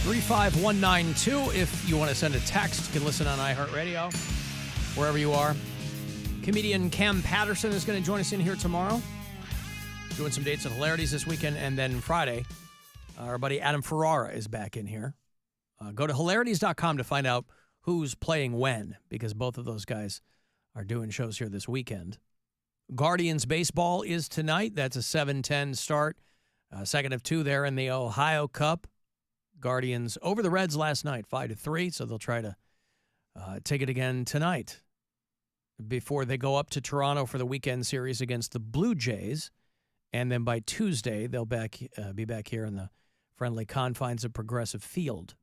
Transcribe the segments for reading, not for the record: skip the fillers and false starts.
35192. If you want to send a text, you can listen on iHeartRadio, wherever you are. Comedian Cam Patterson is going to join us in here tomorrow, doing some dates at Hilarities this weekend. And then Friday, our buddy Adam Ferrara is back in here. Go to hilarities.com to find out who's playing when, because both of those guys are doing shows here this weekend. Guardians baseball is tonight. That's a 7:10 start. Second of two there in the Ohio Cup. Guardians over the Reds last night, 5-3, so they'll try to take it again tonight before they go up to Toronto for the weekend series against the Blue Jays. And then by Tuesday, they'll be back here in the friendly confines of Progressive Field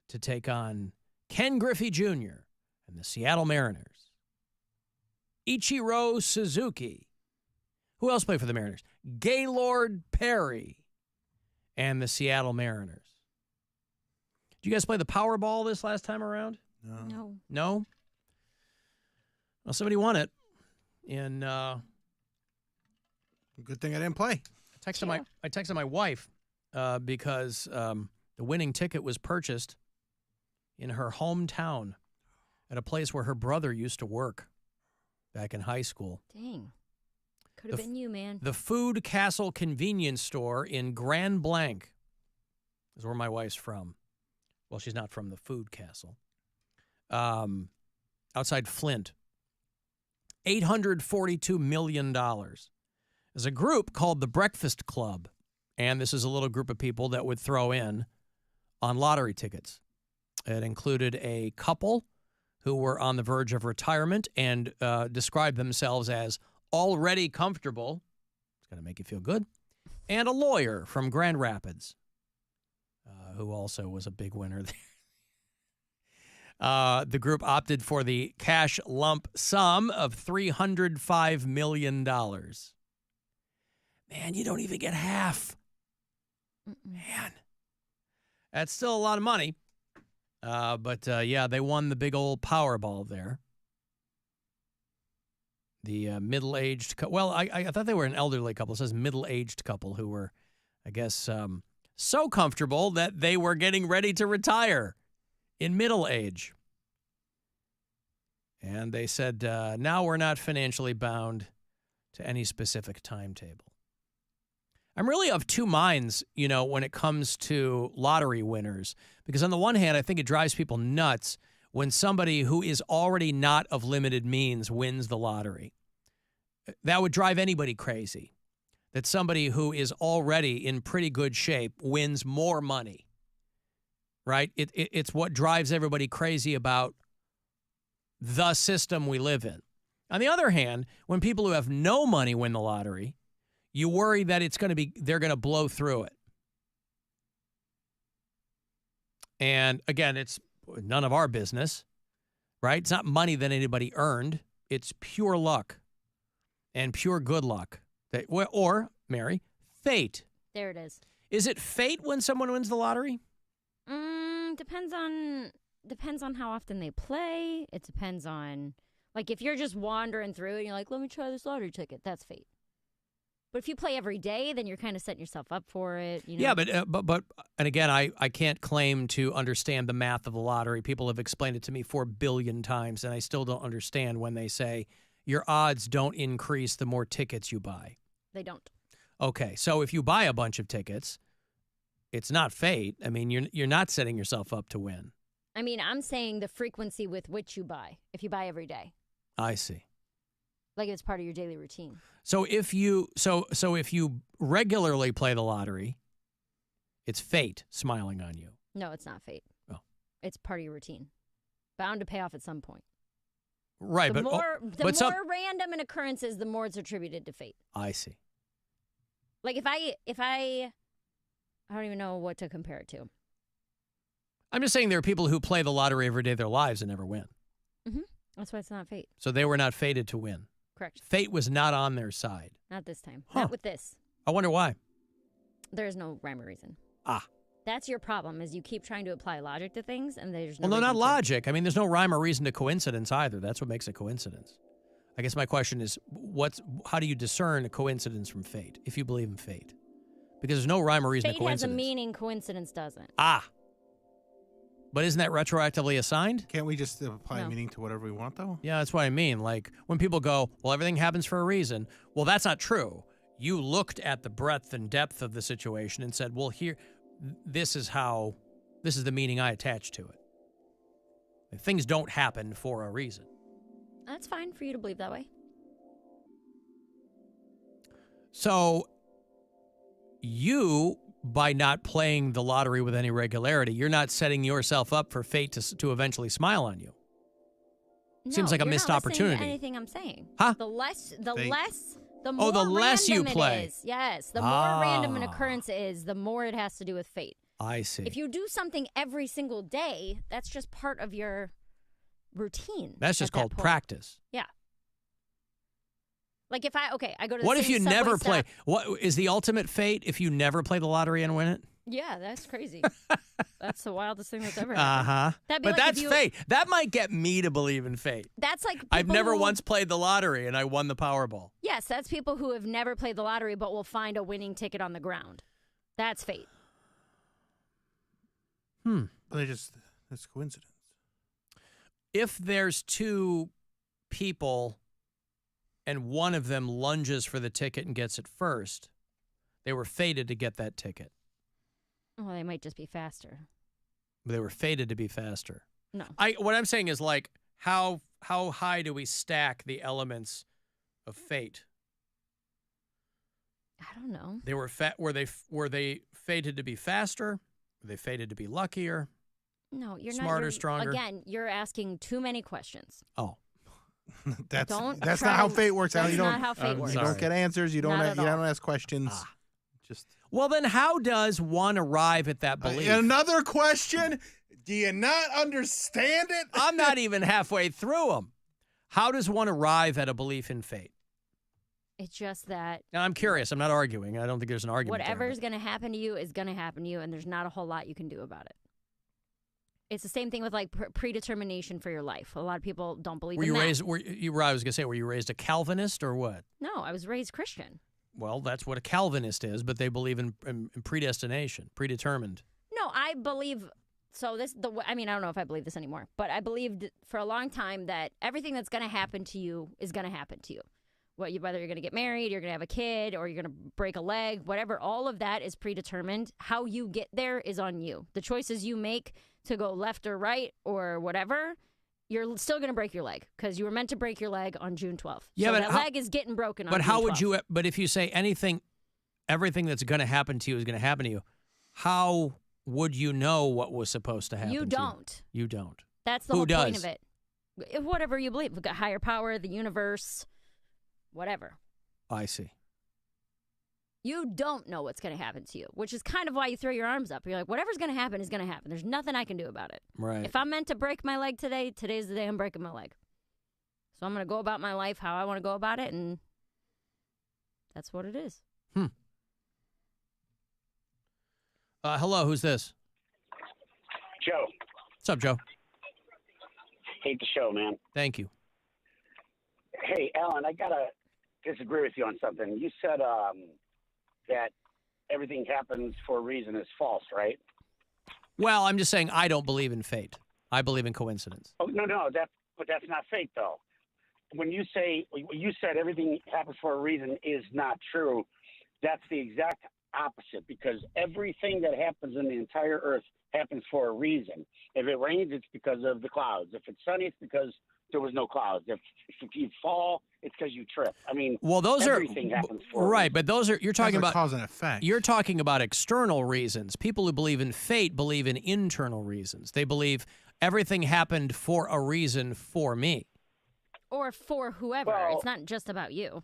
to take on Ken Griffey Jr. and the Seattle Mariners. Ichiro Suzuki. Who else played for the Mariners? Gaylord Perry and the Seattle Mariners. Did you guys play the Powerball this last time around? No. No? Well, somebody won it. And good thing I didn't play. I texted my wife because the winning ticket was purchased in her hometown at a place where her brother used to work back in high school. Dang. Could have been you, man. The Food Castle convenience store in Grand Blanc is where my wife's from. Well, she's not from the Food Castle. Outside Flint. $842 million. There's a group called the Breakfast Club, and this is a little group of people that would throw in on lottery tickets. It included a couple who were on the verge of retirement and described themselves as already comfortable. It's going to make you feel good. And a lawyer from Grand Rapids, who also was a big winner there. The group opted for the cash lump sum of $305 million. Man, you don't even get half. Man. That's still a lot of money. But they won the big old Powerball there. The middle-aged couple. Well, I thought they were an elderly couple. It says middle-aged couple who were, I guess, so comfortable that they were getting ready to retire in middle age. And they said, now we're not financially bound to any specific timetable. I'm really of two minds, when it comes to lottery winners. Because on the one hand, I think it drives people nuts when somebody who is already not of limited means wins the lottery. That would drive anybody crazy. That somebody who is already in pretty good shape wins more money, right? It's what drives everybody crazy about the system we live in. On the other hand, when people who have no money win the lottery, you worry that they're going to blow through it. And again, it's none of our business, right? It's not money that anybody earned. It's pure luck and pure good luck. Or, Mary, fate. There it is. Is it fate when someone wins the lottery? Depends on how often they play. It depends on, like, if you're just wandering through and you're like, let me try this lottery ticket, that's fate. But if you play every day, then you're kind of setting yourself up for it. Yeah, but and again, I can't claim to understand the math of the lottery. People have explained it to me 4 billion times, and I still don't understand when they say your odds don't increase the more tickets you buy. They don't. Okay, so if you buy a bunch of tickets, it's not fate. I mean, you're not setting yourself up to win. I mean, I'm saying the frequency with which you buy. If you buy every day. I see. Like it's part of your daily routine. So if you regularly play the lottery, it's fate smiling on you. No, it's not fate. Oh. It's part of your routine. Bound to pay off at some point. Right, the more random an occurrence is, the more it's attributed to fate. I see. Like if I don't even know what to compare it to. I'm just saying there are people who play the lottery every day of their lives and never win. Mm-hmm. That's why it's not fate. So they were not fated to win. Correct. Fate was not on their side. Not this time. Huh. Not with this. I wonder why. There is no rhyme or reason. Ah. That's your problem, is you keep trying to apply logic to things, and there's no Well, no, not reason to. logic. I mean, there's no rhyme or reason to coincidence either. That's what makes a coincidence. I guess my question is, how do you discern a coincidence from fate, if you believe in fate? Because there's no rhyme or reason to Fate coincidence. has a meaning, coincidence doesn't. Ah. But isn't that retroactively assigned? Can't we just apply No. meaning to whatever we want, though? Yeah, that's what I mean. Like when people go, well, everything happens for a reason. Well, that's not true. You looked at the breadth and depth of the situation and said, well, here, this is the meaning I attach to it. Things don't happen for a reason. That's fine for you to believe that way. So you, by not playing the lottery with any regularity, you're not setting yourself up for fate to eventually smile on you. Seems like a you're missed not listening to opportunity. anything I'm saying. Huh? The Fate. more the less you random play. it is. Yes, the more random an occurrence is, the more it has to do with fate. I see. If you do something every single day, that's just part of your routine. That's just at that called point. practice. Yeah. Like if I go to the What same if you subway never stop- play? What is the ultimate fate if you never play the lottery and win it? Yeah, that's crazy. That's the wildest thing that's ever happened. Uh-huh. That'd be But like if that's you- fate. That might get me to believe in fate. That's like I've people never who- once played the lottery and I won the Powerball. Yes, that's people who have never played the lottery but will find a winning ticket on the ground. That's fate. It's coincidence. If there's two people and one of them lunges for the ticket and gets it first, they were fated to get that ticket. Well, they might just be faster. They were fated to be faster. No. What I'm saying is like how high do we stack the elements of fate? I don't know. They were were they fated to be faster? Were they fated to be luckier? No, you're Smarter, not. stronger? Again, you're asking too many questions. Oh. That's Don't not try how to- fate works. that's you don't, not how fate works. You don't get answers. You don't. Not at You all. don't ask questions. Just Well, then how does one arrive at that belief? another question. Do you not understand it? I'm not even halfway through them. How does one arrive at a belief in fate? It's just that Now, I'm curious. I'm not arguing. I don't think there's an argument. whatever's going to happen to you is going to happen to you, and there's not a whole lot you can do about it. It's the same thing with like predetermination for your life. A lot of people don't believe Were in you that. raised? I was gonna say, were you raised a Calvinist or what? No, I was raised Christian. Well, that's what a Calvinist is, but they believe in predestination, predetermined. No, I believe. So I mean, I don't know if I believe this anymore, but I believed for a long time that everything that's going to happen to you is going to happen to you. Whether you're going to get married, you're going to have a kid, or you're going to break a leg, whatever, all of that is predetermined. How you get there is on you. The choices you make to go left or right or whatever, you're still going to break your leg because you were meant to break your leg on June 12th. Yeah, so but that leg is getting broken on But June how 12th. would you? But if you say everything that's going to happen to you is going to happen to you, how would you know what was supposed to happen? You to don't. You don't. That's the Who whole point does? of it. Whatever you believe, we've got higher power, the universe, whatever. I see. You don't know what's going to happen to you, which is kind of why you throw your arms up. You're like, whatever's going to happen is going to happen. There's nothing I can do about it. Right. If I'm meant to break my leg today, today's the day I'm breaking my leg. So I'm going to go about my life how I want to go about it, and that's what it is. Hello, who's this? Joe, What's up, Joe? hate the show, man. Thank you. Hey, Alan, I gotta disagree with you on something. You said that everything happens for a reason is false, right? Well, I'm just saying I don't believe in fate. I believe in coincidence. Oh no, but that's not fate, though. When you said everything happens for a reason is not true, that's the exact opposite, because everything that happens in the entire earth happens for a reason. If it rains, it's because of the clouds. If it's sunny, it's because there was no clouds. If you fall, it's because you trip. I mean, Well, those everything happens for a right, reason. but those are you're talking That's a about cause and effect. You're talking about external reasons. People who believe in fate believe in internal reasons. They believe everything happened for a reason for me. Or for whoever. Well- It's not just about you.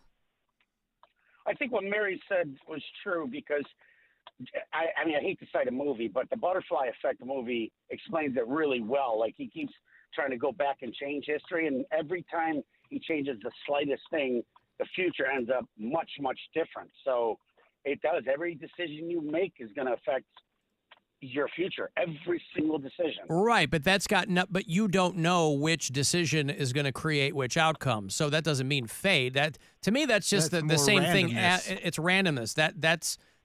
I think what Mary said was true, because I mean, I hate to cite a movie, but the Butterfly Effect movie explains it really well. Like, he keeps trying to go back and change history, and every time he changes the slightest thing, the future ends up much, much different. So it does. Every decision you make is going to affect your future. Every single decision. Right, but but you don't know which decision is going to create which outcome. So that doesn't mean fate. That to me that's just That's the more same thing. randomness. It's randomness.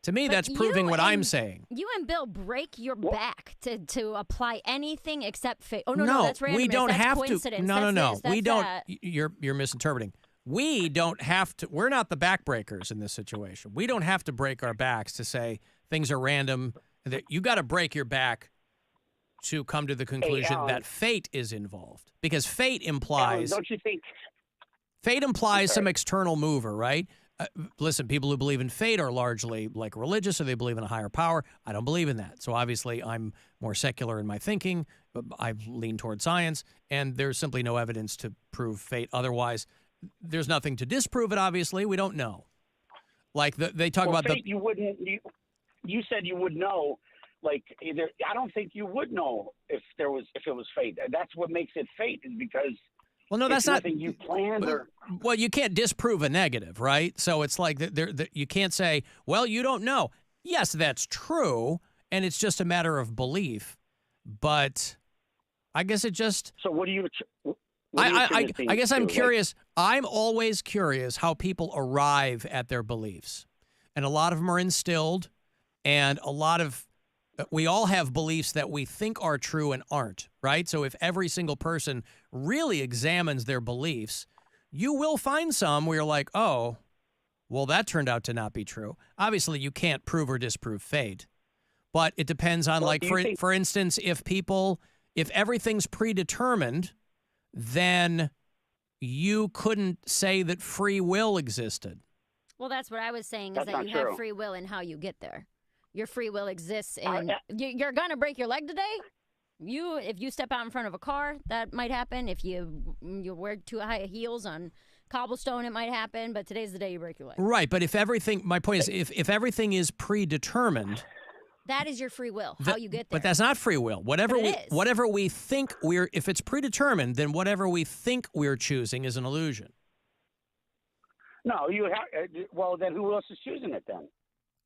To me, But that's proving what I'm and- saying. You and Bill break your back to apply anything except fate. Oh, no, No, that's randomness. we don't That's have to. coincidence. No, That's no. this, We that's don't. that. You're misinterpreting. We don't have to. We're not the backbreakers in this situation. We don't have to break our backs to say things are random. That you got to break your back to come to the conclusion Alan. that fate is involved, because fate Alan, implies don't you think? fate implies Okay. some external mover, right? Listen, people who believe in fate are largely like religious, or they believe in a higher power. I don't believe in that. So obviously, I'm more secular in my thinking. I lean toward science, and there's simply no evidence to prove fate otherwise. There's nothing to disprove it. Obviously, we don't know. Like they talk Well, about fate, you wouldn't. You said you would know. Like either, I don't think you would know if it was fate. That's what makes it fate, is because Well, no, that's it's not. nothing you planned or. Well, you can't disprove a negative, right? So it's like you can't say, well, you don't know. Yes, that's true, and it's just a matter of belief. But I guess it just. So what do you? I guess I'm curious. I'm always curious how people arrive at their beliefs, and a lot of them are instilled, and a lot of. We all have beliefs that we think are true and aren't, right? So if every single person really examines their beliefs, you will find some where you're like, oh, well, that turned out to not be true. Obviously, you can't prove or disprove fate, but it depends on, Well, like, do you think- for instance, if everything's predetermined, then you couldn't say that free will existed. Well, that's what I was saying, is That's that not you true. have free will in how you get there. Your free will exists I- in you're going to break your leg today. If you step out in front of a car, that might happen. If you wear too high heels on cobblestone, it might happen. But today's the day you break your leg. Right, but my point is, if everything is predetermined, That is your free will, how you get there. but that's not free will. Whatever But it is. whatever we think if it's predetermined, then whatever we think we're choosing is an illusion. No, you have. Well, then who else is choosing it then?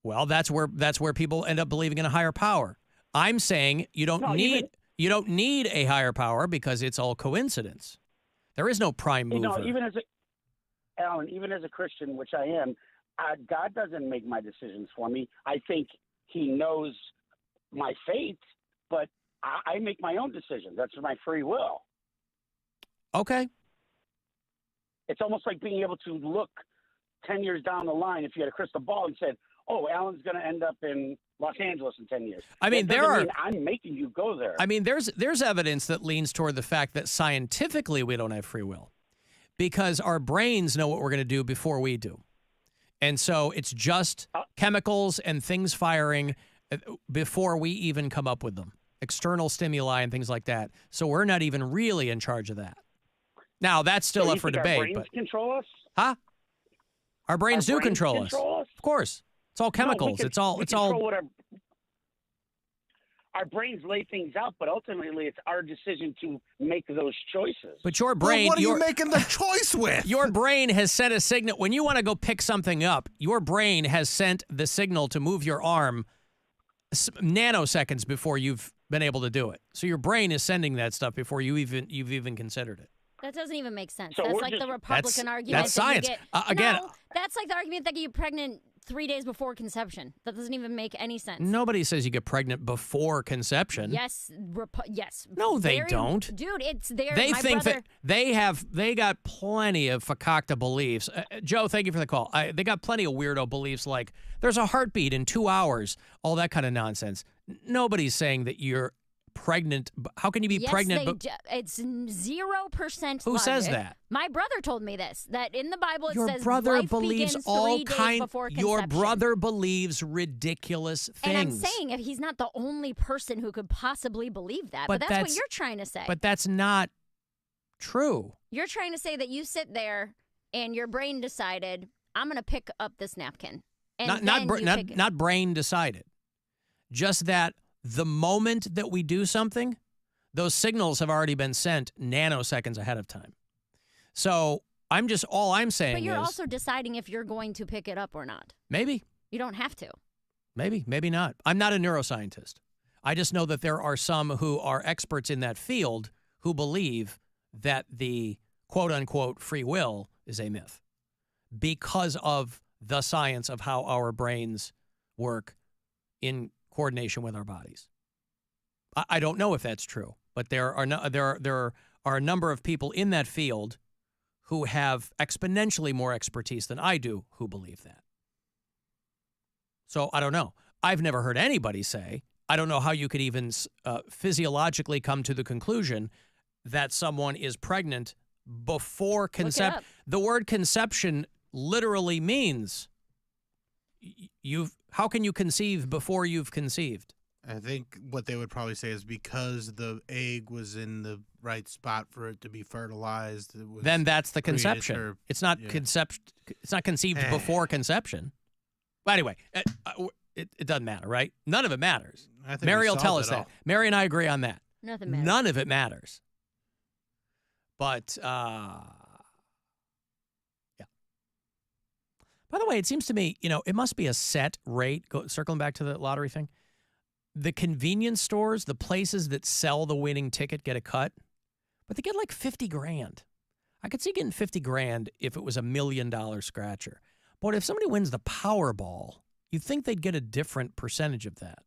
Well, that's where people end up believing in a higher power. I'm saying you don't need a higher power because it's all coincidence. There is no prime mover. You know, Alan, even as a Christian, which I am, God doesn't make my decisions for me. I think He knows my fate, but I make my own decisions. That's my free will. Okay. It's almost like being able to look 10 years down the line if you had a crystal ball and said, oh, Alan's going to end up in Los Angeles in 10 years. I mean, that doesn't mean I'm making you go there. I mean, there's evidence that leans toward the fact that scientifically we don't have free will because our brains know what we're going to do before we do. And so it's just chemicals and things firing before we even come up with them, external stimuli and things like that. So we're not even really in charge of that. Now, that's still So up you for think debate. Our brains but control us? Huh? Our brains do brains control control us? Of course. It's all chemicals. No, we control what our brains lay things out, but ultimately it's our decision to make those choices. But your Well, brain, what are you making the choice with? your brain has sent a signal. When you want to go pick something up, your brain has sent the signal to move your arm nanoseconds before you've been able to do it. So your brain is sending that stuff before you've even considered it. That doesn't even make sense. So That's we're like the just- Republican argument. That's that science. You get, Again- no, that's like the argument that you get pregnant 3 days before conception. That doesn't even make any sense. Nobody says you get pregnant before conception. Yes, yes. No, they don't. Dude, it's there. They My think brother, that they got plenty of fakakta beliefs. Joe, thank you for the call. They got plenty of weirdo beliefs like there's a heartbeat in 2 hours, all that kind of nonsense. Nobody's saying that you're pregnant. How can you be yes, pregnant? it's 0% Who says logic. that? My brother told me this, that in the Bible it Your says brother life believes begins all 3 days kind. before conception. Your brother believes ridiculous things. And I'm saying if he's not the only person who could possibly believe that. But that's what you're trying to say. But that's not true. You're trying to say that you sit there and your brain decided, I'm going to pick up this napkin. And Not brain decided. Just that the moment that we do something, those signals have already been sent nanoseconds ahead of time. So all I'm saying is. But you're also deciding if you're going to pick it up or not. Maybe. You don't have to. Maybe not. I'm not a neuroscientist. I just know that there are some who are experts in that field who believe that the quote unquote free will is a myth because of the science of how our brains work in coordination with our bodies. I don't know if that's true, but there are a number of people in that field who have exponentially more expertise than I do who believe that. So I don't know. I've never heard anybody say, I don't know how you could even physiologically come to the conclusion that someone is pregnant before conception. The word conception literally means how can you conceive before you've conceived? I think what they would probably say is because the egg was in the right spot for it to be fertilized. Then that's the conception. It's not conception. It's not conceived before conception. But anyway, it doesn't matter, right? None of it matters. Mary will tell us that. Mary and I agree on that. Nothing matters. None of it matters. But by the way, it seems to me, it must be a set rate. Circling back to the lottery thing. The convenience stores, the places that sell the winning ticket get a cut, but they get like $50,000. I could see getting $50,000 if it was $1 million scratcher. But if somebody wins the Powerball, you'd think they'd get a different percentage of that.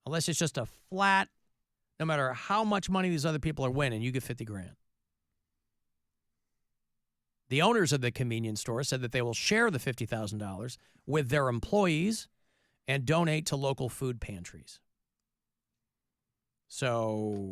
Unless it's just a flat, no matter how much money these other people are winning, you get $50,000. The owners of the convenience store said that they will share the $50,000 with their employees and donate to local food pantries. So